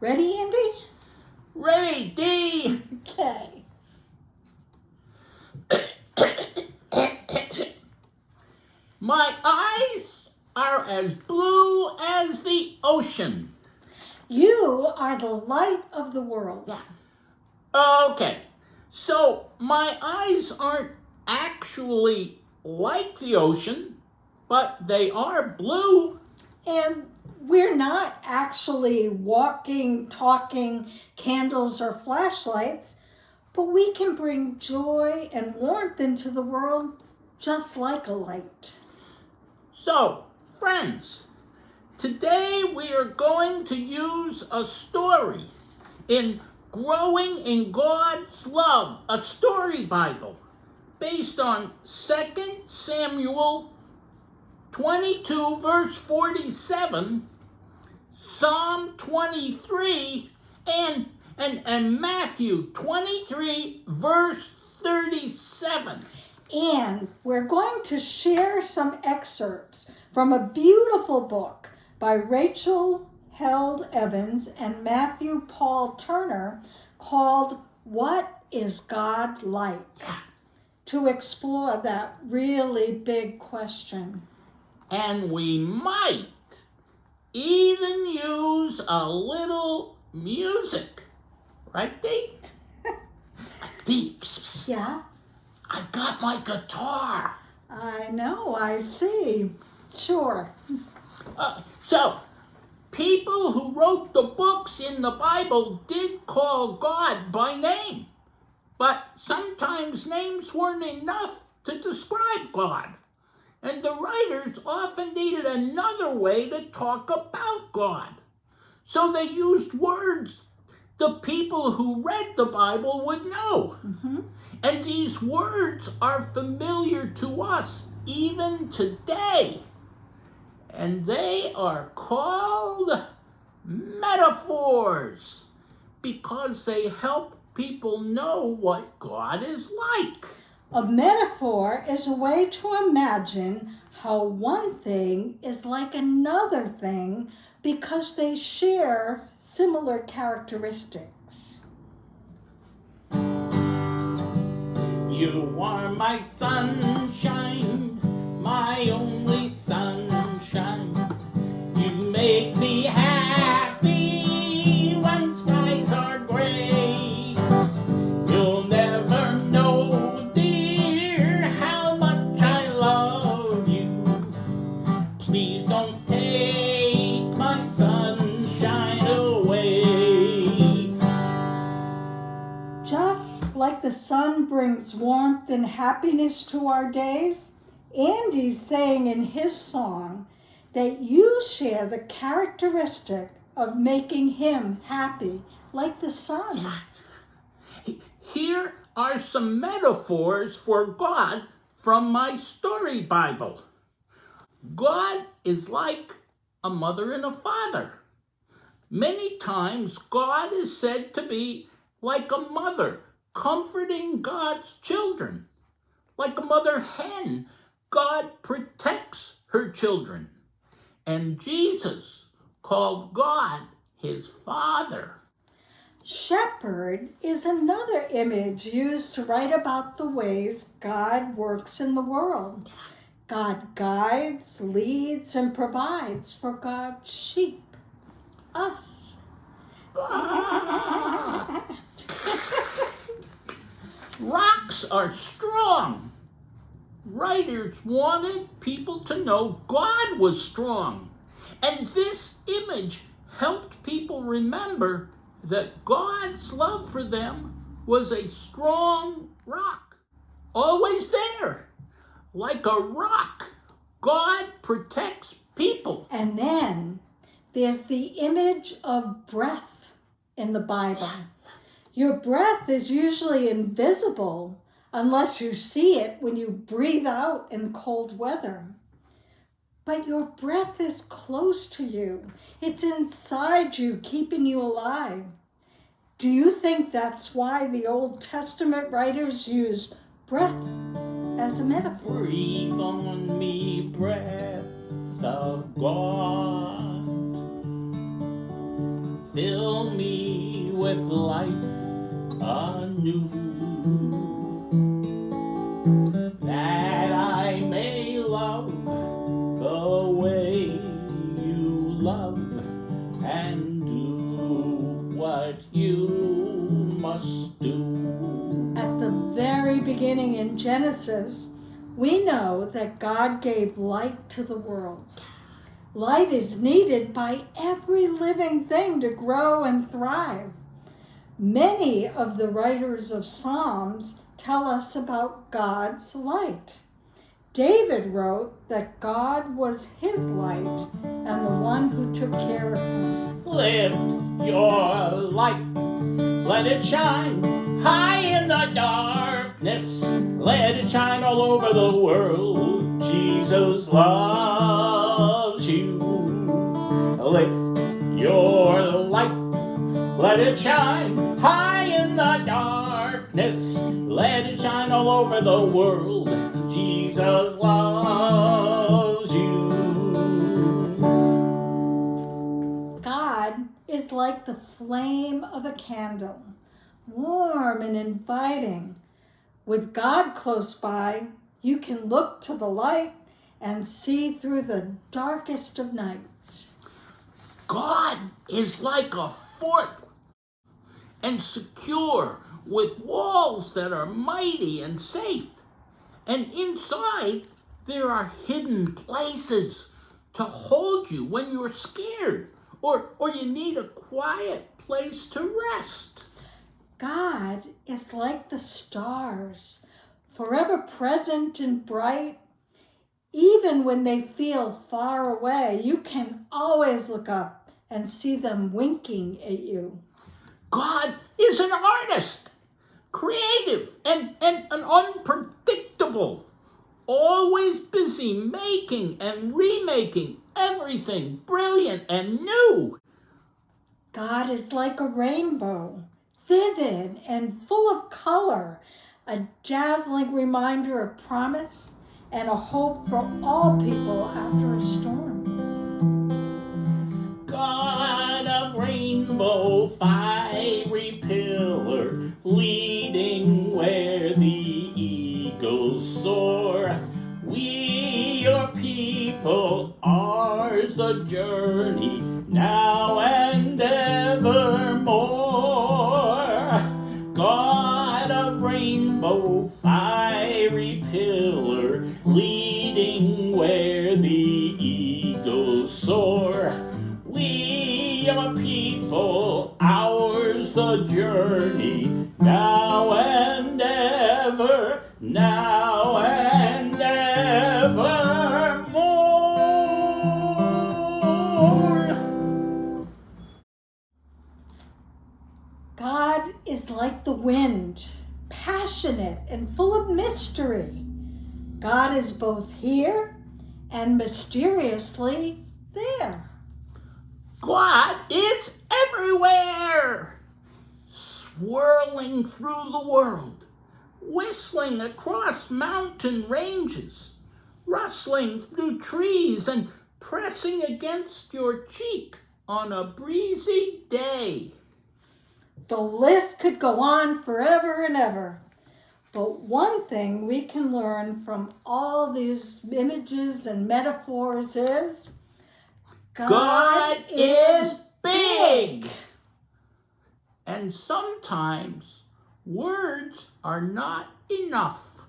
Ready, Andy? Ready, D! Okay. My eyes are as blue as the ocean. You are the light of the world. Okay, so my eyes aren't actually like the ocean, but they are blue. And we're not actually walking, talking candles or flashlights, but we can bring joy and warmth into the world just like a light. So, friends, today we are going to use a story in Growing in God's Love, a story Bible, based on 2 Samuel 22, verse 47, Psalm 23, and Matthew 23, verse 37. And we're going to share some excerpts from a beautiful book by Rachel Held Evans and Matthew Paul Turner called What is God Like? To explore that really big question. And we might even use a little music. Right, Dee? Dee, psst, psst. Yeah, I got my guitar. I know, I see. Sure. So, people who wrote the books in the Bible did call God by name. But sometimes names weren't enough to describe God. And the writers often needed another way to talk about God. So they used words the people who read the Bible would know. Mm-hmm. And these words are familiar to us even today. And they are called metaphors because they help people know what God is like. A metaphor is a way to imagine how one thing is like another thing because they share similar characteristics. You are my sunshine, my only sunshine. You make me happy when skies are gray. You'll never know, dear, how much I love you. Please don't take my sunshine away. Just like the sun brings warmth and happiness to our days, Andy's saying in his song that you share the characteristic of making him happy, like the sun. Here are some metaphors for God from my story Bible. God is like a mother and a father. Many times God is said to be like a mother comforting God's children. Like a mother hen, God protects her children. And Jesus called God his Father. Shepherd is another image used to write about the ways God works in the world. God guides, leads, and provides for God's sheep, us. Rocks are strong. Writers wanted people to know God was strong. And this image helped people remember that God's love for them was a strong rock, always there. Like a rock, God protects people. And then there's the image of breath in the Bible. Your breath is usually invisible unless you see it when you breathe out in cold weather. But your breath is close to you. It's inside you, keeping you alive. Do you think that's why the Old Testament writers used breath as a metaphor? Breathe on me, breath of God. fill me with life anew, that I may love the way you love, and do what you must do. At the very beginning in Genesis, we know that God gave light to the world. Light is needed by every living thing to grow and thrive. Many of the writers of Psalms tell us about God's light. David wrote that God was his light and the one who took care of him. Lift your light, let it shine high in the darkness. Let it shine all over the world. Jesus loves you. Lift your light, let it shine high in the darkness. Let it shine all over the world. Jesus loves you. God is like the flame of a candle, warm and inviting. With God close by, you can look to the light and see through the darkest of nights. God is like a fort and secure, with walls that are mighty and safe. And inside, there are hidden places to hold you when you're scared or you need a quiet place to rest. God is like the stars, forever present and bright. Even when they feel far away, you can always look up and see them winking at you. God is an artist, creative and unpredictable, always busy making and remaking everything brilliant and new. God is like a rainbow, vivid and full of color, a dazzling reminder of promise and a hope for all people after a storm. God of rainbow, fiery pillar, leading where the eagles soar. We, your people, ours the journey, now and evermore. God of rainbow, fiery pillar, leading where the eagles soar. We, your people, ours the journey, now and ever, now and evermore. God is like the wind, passionate and full of mystery. God is both here and mysteriously there. God is everywhere, swirling through the world, whistling across mountain ranges, rustling through trees and pressing against your cheek on a breezy day. The list could go on forever and ever. But one thing we can learn from all these images and metaphors is God is big. And sometimes words are not enough.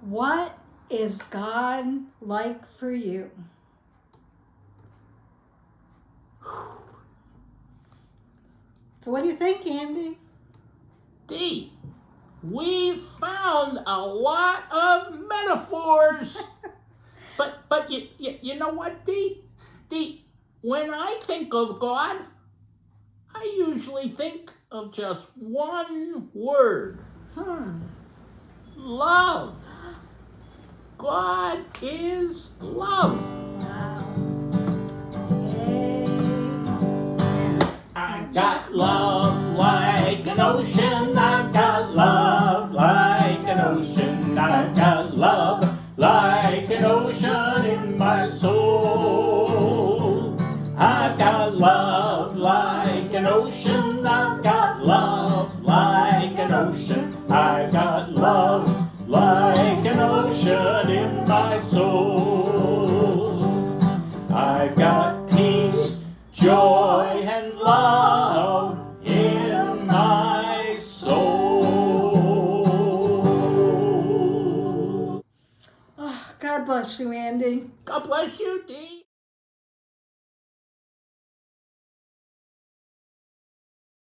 What is God like for you? So what do you think, Andy? Dee, we found a lot of metaphors. but you know what, Dee? Dee, when I think of God, I usually think of just one word. Love. God is love. Wow. I've got love like an ocean. I've got love like an ocean. I've got love like an ocean in my soul. I've got love like an ocean. I've got love like an ocean. I've got love like an ocean in my soul. I've got peace, joy, and love in my soul. Oh, God bless you, Andy. God bless you, Dee.